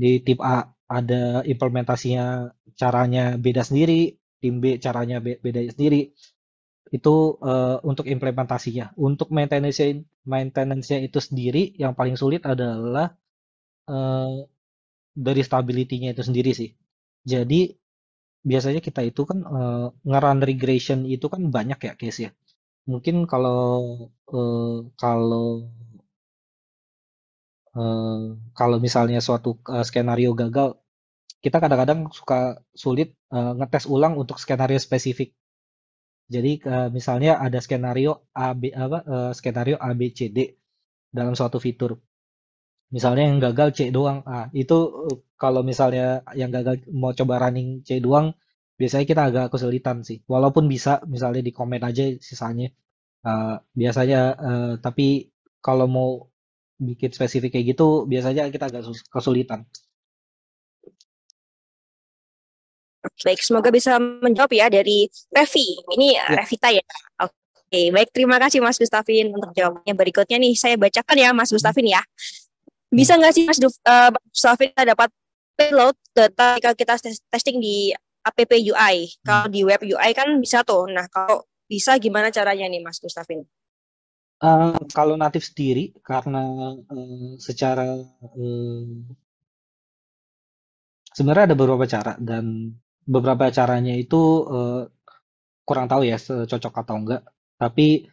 di tim A ada implementasinya caranya beda sendiri, tim B caranya beda sendiri. Itu untuk implementasinya. Untuk maintenance-nya itu sendiri yang paling sulit adalah eh, dari stability-nya itu sendiri sih. Jadi biasanya kita itu kan nge-run regression itu kan banyak ya case ya. Mungkin kalau eh, kalau misalnya suatu skenario gagal, kita kadang-kadang suka sulit ngetes ulang untuk skenario spesifik. Jadi misalnya ada skenario A B apa skenario A B C D dalam suatu fitur. Misalnya yang gagal C doang. Ah, itu kalau misalnya yang gagal mau coba running C doang, biasanya kita agak kesulitan sih. Walaupun bisa misalnya di komen aja sisanya. Biasanya tapi kalau mau bikin spesifik kayak gitu biasanya kita agak kesulitan. Baik, semoga bisa menjawab ya dari Revi. Ini Ya. Revita ya. Oke, baik. Terima kasih Mas Gustafin untuk jawabannya. Berikutnya nih, saya bacakan ya Mas Hmm. Gustafin ya. Hmm. Bisa nggak sih Mas Gustafin kita dapat payload data jika kita testing di app UI? Hmm. Kalau di web UI kan bisa tuh. Nah, kalau bisa gimana caranya nih Mas Gustafin? Kalau natif sendiri karena secara sebenarnya ada beberapa cara dan beberapa caranya itu kurang tahu ya cocok atau enggak. Tapi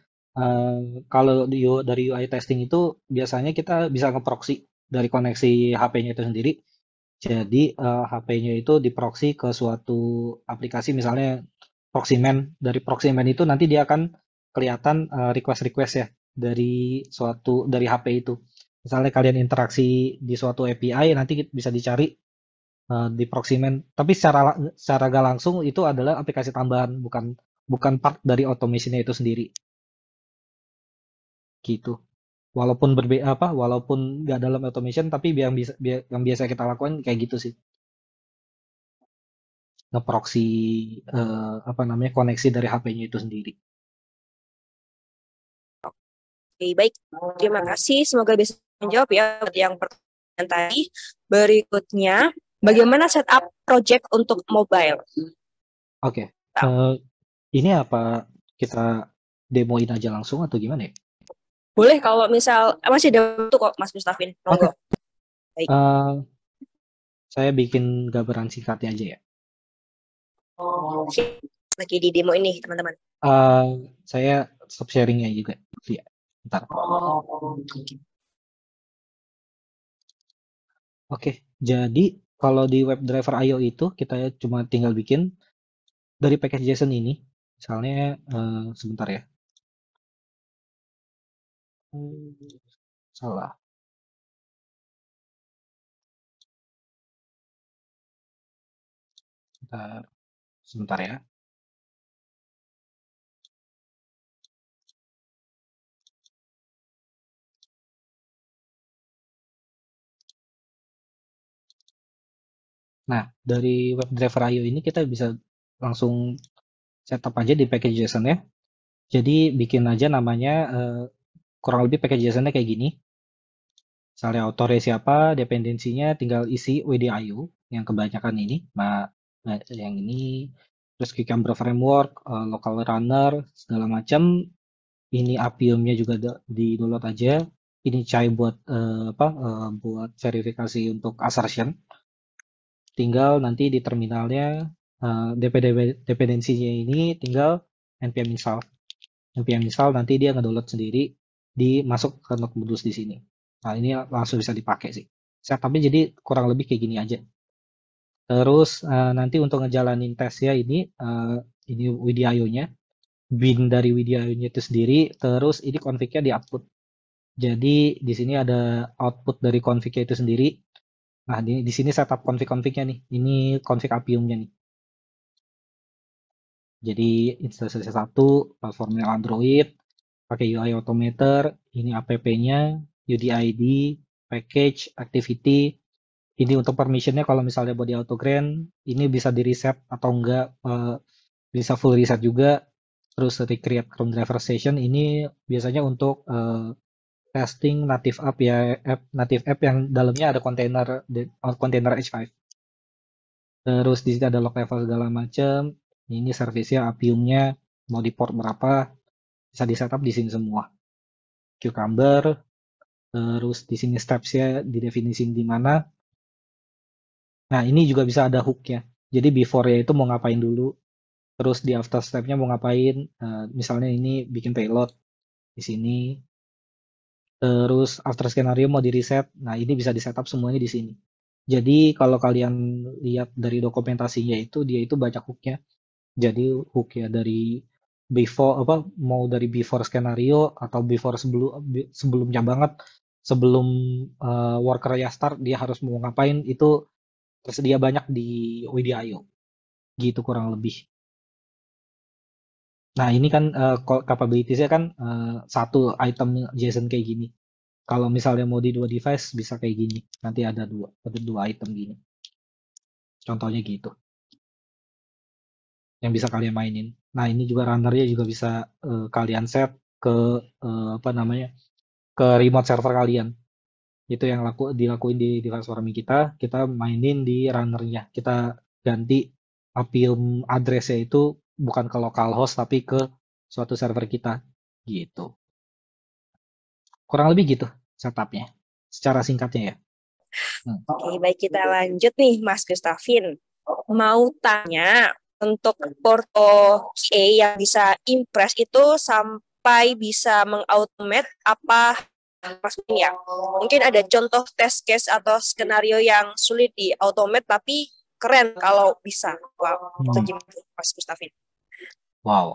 kalau dari UI testing itu biasanya kita bisa nge-proxy dari koneksi HP-nya itu sendiri. Jadi HP-nya itu diproxy ke suatu aplikasi misalnya Proxyman. Dari Proxyman itu nanti dia akan kelihatan request-request ya dari HP itu. Misalnya kalian interaksi di suatu API nanti bisa dicari di Proxyman. Tapi secara gak langsung itu adalah aplikasi tambahan, bukan bukan part dari automation-nya itu sendiri gitu. Walaupun nggak dalam automation tapi yang biasa kita lakukan kayak gitu sih. Nge-proxy apa namanya koneksi dari HP-nya itu sendiri. Oke, baik. Terima kasih. Semoga bisa menjawab ya buat yang pertanyaan tadi. Berikutnya, bagaimana setup project untuk mobile? Oke. Ini apa kita demoin aja langsung atau gimana ya? Boleh kalau misal masih ada waktu kok Mas Mustafin. Oke. Monggo. Baik. Saya bikin gambaran singkatnya aja ya. Lagi di demo ini, teman-teman. Saya stop sharingnya juga. Iya, bentar. Oke, jadi kalau di WebDriver IO itu kita cuma tinggal bikin dari package JSON ini. Misalnya, sebentar ya. Salah. Sebentar ya. Nah, dari WebDriver IO ini kita bisa langsung setup aja di package JSON ya. Jadi bikin aja namanya kurang lebih package JSON-nya kayak gini. Misalnya author siapa, dependensinya tinggal isi WDIO yang kebanyakan ini. Yang ini terus Cucumber framework, local runner, segala macam. Ini Appium-nya juga di download aja. Ini Chai buat buat verifikasi untuk assertion. Tinggal nanti di terminalnya dependensinya ini tinggal npm install. npm install nanti dia ngedownload sendiri, dimasuk ke node modus di sini. Nah, ini langsung bisa dipakai sih. Setupnya jadi kurang lebih kayak gini aja. Terus nanti untuk ngejalanin tesnya ini WDIO-nya, bin dari WDIO-nya itu sendiri, terus ini config-nya di output. Jadi di sini ada output dari config-nya itu sendiri. Nah, di sini setup config-config-nya nih. Ini config Appium-nya nih. Jadi instansi satu platformnya Android, pakai UI Automator, ini app-nya, UDID, package, activity. Ini untuk permissionnya kalau misalnya body auto grant, ini bisa di reset atau enggak, bisa full reset juga. Terus recreate Chrome driver station ini biasanya untuk testing native app ya, native app yang dalamnya ada kontainer H5. Terus di sini ada log level segala macam. Ini service-nya, Appium-nya, mau di port berapa, bisa di setup di sini semua. Cucumber, terus di sini steps-nya didefinisiin di mana. Nah, ini juga bisa ada hook-nya. Jadi before-nya itu mau ngapain dulu, terus di after step-nya mau ngapain. Misalnya ini bikin payload di sini, terus after skenario mau di reset. Nah, ini bisa di setup semuanya di sini. Jadi kalau kalian lihat dari dokumentasinya itu dia itu banyak hook-nya. Jadi hook ya dari before apa mau dari before skenario atau before sebelumnya banget sebelum worker ya start dia harus mau ngapain itu tersedia banyak di WDIO gitu kurang lebih. Nah ini kan capabilities-nya kan satu item JSON kayak gini. Kalau misalnya mau di dua device bisa kayak gini. Nanti ada dua item gini. Contohnya gitu yang bisa kalian mainin. Nah, ini juga runnernya juga bisa kalian set ke apa namanya? Ke remote server kalian. Itu yang dilakuin di device farming kita mainin di runnernya. Kita ganti Appium address-nya itu bukan ke localhost tapi ke suatu server kita gitu. Kurang lebih gitu setupnya. Secara singkatnya ya. Hmm. Oke, baik kita lanjut nih Mas Gustafin. Mau tanya untuk Porto QA yang bisa impress itu sampai bisa mengautomate apa maksudnya? Mungkin ada contoh test case atau skenario yang sulit di automate tapi keren kalau bisa. Wow, itu Hmm. gimana Mas Gustafin? Wow,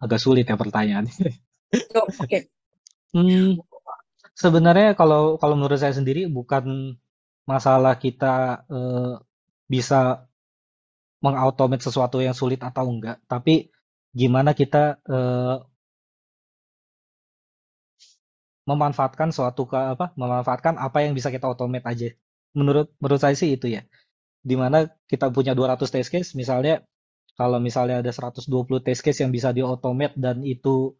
agak sulit ya pertanyaannya. Oke. Hmm, sebenarnya kalau kalau menurut saya sendiri bukan masalah kita bisa mengautomate sesuatu yang sulit atau enggak, tapi gimana kita memanfaatkan apa yang bisa kita automate aja. Menurut saya sih itu ya. Dimana kita punya 200 test case, misalnya kalau misalnya ada 120 test case yang bisa di-automate dan itu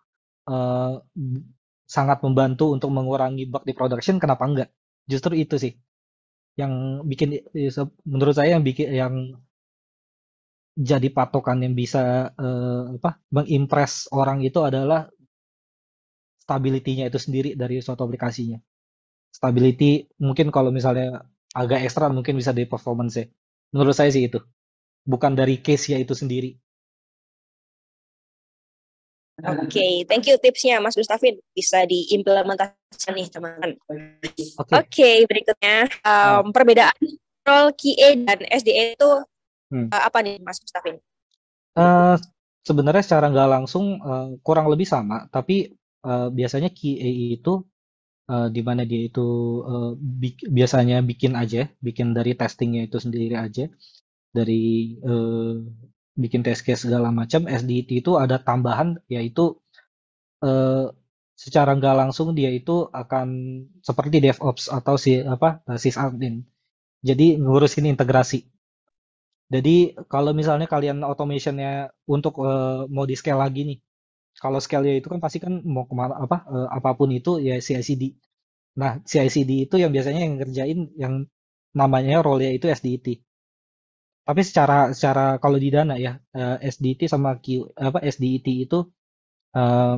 eh, sangat membantu untuk mengurangi bug di production, kenapa enggak? Justru itu sih yang menurut saya yang bikin yang jadi patokan yang bisa mengimpress orang itu adalah stability-nya itu sendiri dari suatu aplikasinya. Stability mungkin kalau misalnya agak ekstra mungkin bisa di performance ya. Menurut saya sih itu. Bukan dari case-nya itu sendiri. Oke, thank you tipsnya Mas Gustafin. Bisa diimplementasikan nih teman-teman. Oke. Oke, berikutnya Ah, perbedaan role QA dan SDA itu hmm. apa nih Mas Gustafin? Eh, sebenarnya secara nggak langsung kurang lebih sama, tapi biasanya QA itu di mana dia itu biasanya bikin dari testingnya itu sendiri aja, dari bikin test case segala macam. SDT itu ada tambahan yaitu eh, secara nggak langsung dia itu akan seperti DevOps atau sysadmin. Jadi ngurusin integrasi. Jadi kalau misalnya kalian automationnya untuk mau di scale lagi nih, kalau scale-nya itu kan pasti kan mau kemana apapun itu ya CI/CD. Nah CI/CD itu yang biasanya yang ngerjain yang namanya role-nya itu SDT. Tapi secara kalau di Dana ya SDT sama SDET itu eh,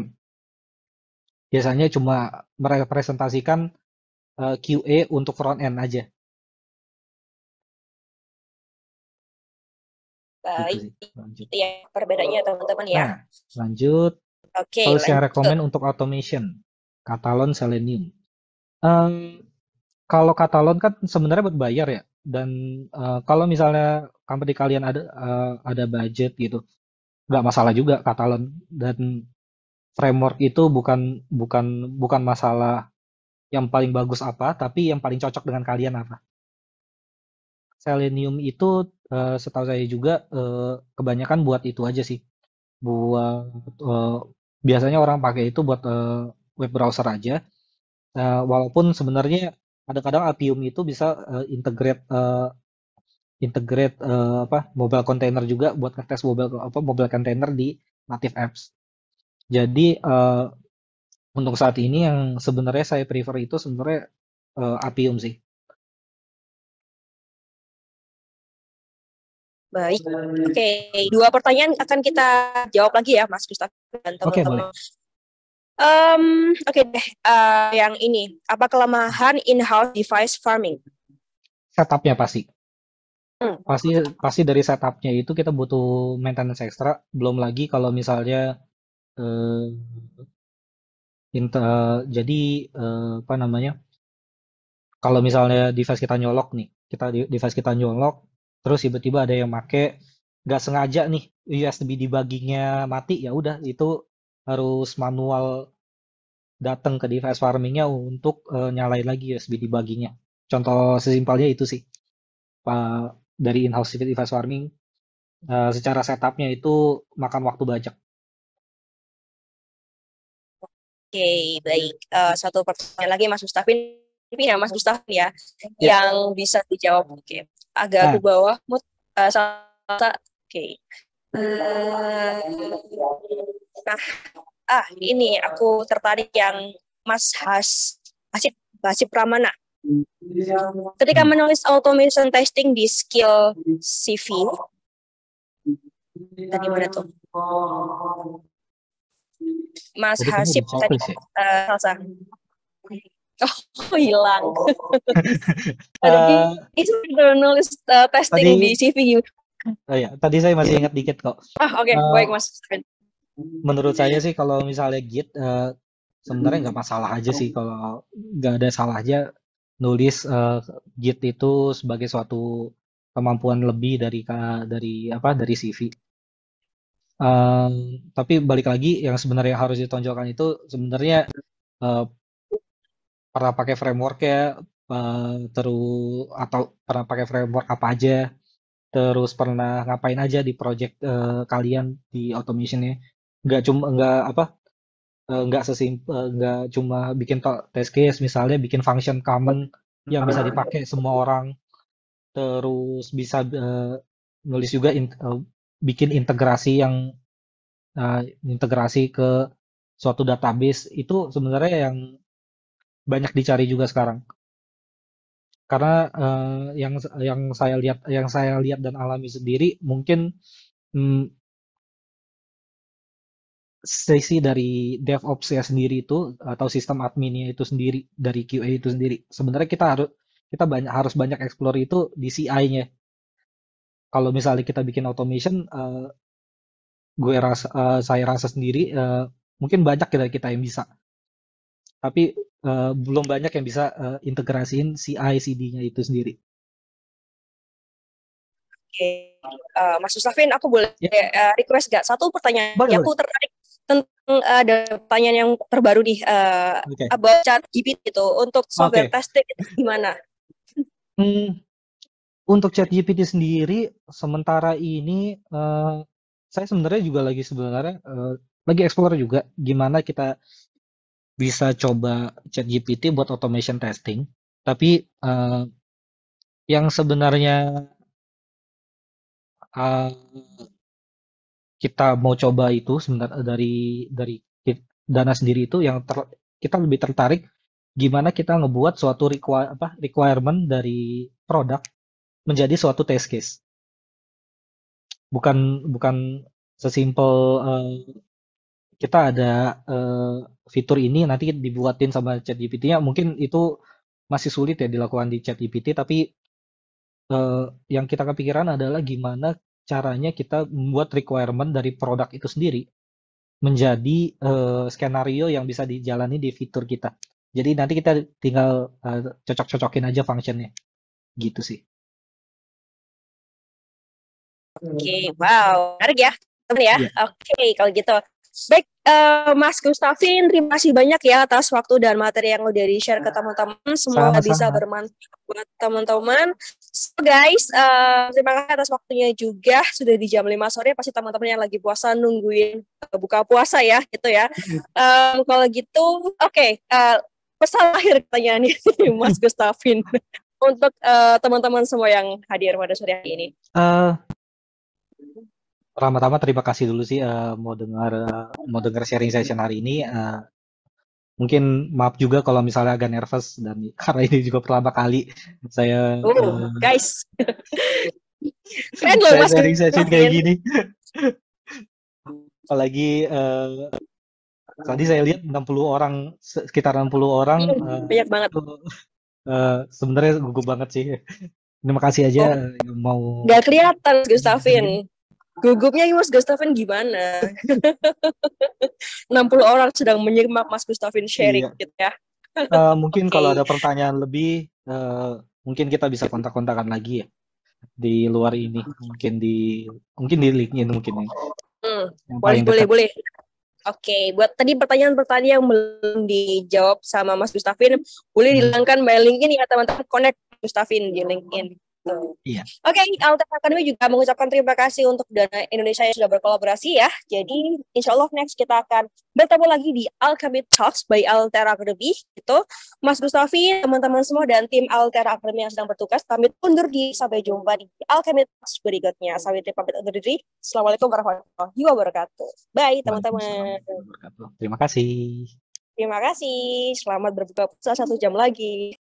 biasanya cuma merepresentasikan QA untuk front end aja gitu Baik, sih. Lanjut. itu ya perbedaannya teman-teman ya. Nah, lanjut. Oke, Tools yang lanjut. rekomen untuk automation. Katalon, Selenium. Em, kalau Katalon kan sebenarnya berbayar ya. Dan kalau misalnya company kalian ada budget gitu, nggak masalah juga Katalon. Dan framework itu bukan bukan bukan masalah yang paling bagus apa, tapi yang paling cocok dengan kalian apa. Selenium itu setahu saya juga kebanyakan buat itu aja sih. Buat biasanya orang pakai itu buat web browser aja. Walaupun sebenarnya kadang-kadang Appium itu bisa integrate mobile container juga buat ngetes mobile container di native apps. Jadi untuk saat ini yang sebenarnya saya prefer itu sebenarnya Appium sih. Baik. Oke, dua pertanyaan akan kita jawab lagi ya Mas Gustaf dan Oke, boleh. teman-teman. Oke deh, yang ini apa kelemahan in-house device farming? Setupnya pasti. Hmm. Pasti pasti dari setupnya itu kita butuh maintenance ekstra. Belum lagi kalau misalnya eh, jadi apa namanya? Kalau misalnya device kita nyolok nih, device kita nyolok, terus tiba-tiba ada yang make nggak sengaja nih USB debuggingnya mati, ya udah itu harus manual datang ke device farmingnya untuk nyalain lagi USB debuggingnya. Contoh sesimpelnya itu sih, dari in-house device farming, secara setupnya itu makan waktu banyak. Oke, baik. Satu pertanyaan lagi Mas Gustafin. Ini ya Mas Gustafin ya, Ya. yang bisa dijawab. Oke, agak ke Nah, bawah. Oke. Nah, ini aku tertarik yang Mas Hasib Hasib Pramana. Ketika hmm. menulis automation testing di skill CV, tadi mana tuh? Mas Tadi kamu Hasib di tadi checklist ya? Salsa. Oh, hilang. Tadi Eh, itu nulis tadi, testing di CV. oh ya, tadi saya masih ingat dikit kok. Oke, Eh, baik Mas. menurut saya sih kalau misalnya Git, sebenarnya nggak masalah aja sih kalau nggak ada salahnya nulis Git itu sebagai suatu kemampuan lebih dari CV. Tapi balik lagi yang sebenarnya harus ditonjolkan itu sebenarnya eh, pernah pakai framework ya, terus atau pernah pakai framework apa aja, terus pernah ngapain aja di project kalian di automationnya. Nggak cuma bikin test case, misalnya bikin function common yang bisa dipakai semua orang, terus bisa nulis juga bikin integrasi ke suatu database itu sebenarnya yang banyak dicari juga sekarang. Karena yang saya lihat dan alami sendiri mungkin hmm, sesi dari DevOps-nya sendiri itu atau sistem adminnya itu sendiri dari QA itu sendiri. Sebenarnya harus banyak explore itu di CI-nya. Kalau misalnya kita bikin automation, saya rasa sendiri mungkin banyak kita yang bisa, tapi belum banyak yang bisa integrasiin CI/CD-nya itu sendiri. Oke, Mas Mustafin, aku boleh Ya, request gak satu pertanyaan? boleh boleh. Aku tertarik tentang ada pertanyaan yang terbaru nih Oke. about ChatGPT itu untuk software Oke. testing itu gimana? Hmm, untuk ChatGPT sendiri, sementara ini saya lagi explore juga gimana kita bisa coba ChatGPT buat automation testing. Tapi yang sebenarnya eh, kita mau coba itu sebenarnya dari dana sendiri itu kita lebih tertarik gimana kita ngebuat suatu requirement dari produk menjadi suatu test case. Bukan sesimpel kita ada fitur ini nanti dibuatin sama ChatGPT-nya, mungkin itu masih sulit ya dilakukan di ChatGPT, tapi yang kita kepikiran adalah gimana caranya kita membuat requirement dari produk itu sendiri menjadi skenario yang bisa dijalani di fitur kita. Jadi nanti kita tinggal cocok-cocokin aja functionnya, gitu sih. Oke, wow, menarik ya, teman ya. Iya, Oke, kalau gitu. Baik, Mas Gustafin, terima kasih banyak ya atas waktu dan materi yang udah di-share ke teman-teman. Semoga bisa sama-sama. bermanfaat buat teman-teman. So guys, terima kasih atas waktunya juga. Sudah di jam 5 sore, pasti teman-teman yang lagi puasa nungguin buka puasa ya, gitu ya. Kalau gitu, oke, pesan akhir pertanyaannya Mas Gustafin untuk teman-teman semua yang hadir pada sore hari ini. Eh, Pertama-tama terima kasih dulu sih mau dengar sharing session hari ini. Mungkin maaf juga kalau misalnya agak nervous dan karena ini juga pertama kali saya Guys, keren loh saya Mas sharing session kayak Gustafin. gini. Apalagi tadi saya lihat 60 orang, sekitar 60 orang Banyak banget. itu sebenarnya gugup banget sih. Terima kasih aja Oh, yang mau gak kelihatan Mas dengerin. Gustafin. Gugupnya Mas Gustafin gimana? 60 orang sedang menyimak Mas Gustafin sharing Iya. gitu ya. Mungkin kalau Oke. ada pertanyaan lebih, mungkin kita bisa kontak-kontakan lagi ya di luar ini. Mungkin di LinkedIn mungkin yang Boleh, paling boleh, dekat. boleh. Oke, buat tadi pertanyaan-pertanyaan yang belum dijawab sama Mas Gustafin, boleh Hmm. dihilangkan by LinkedIn ya teman-teman, connect Gustafin di LinkedIn. Iya. Oke, Alter Academy juga mengucapkan terima kasih untuk Dana Indonesia yang sudah berkolaborasi ya. Jadi, insya Allah next kita akan bertemu lagi di Alchemy Talks by Alter Academy. Itu, Mas Gustafi, teman-teman semua, dan tim Alter Academy yang sedang bertugas, pamit undur diri. Sampai jumpa di Alchemy Talks berikutnya. Sawitri pamit undur diri. Assalamualaikum warahmatullahi wabarakatuh. Bye, teman-teman. Terima kasih. Terima kasih. Selamat berbuka puasa 1 jam lagi.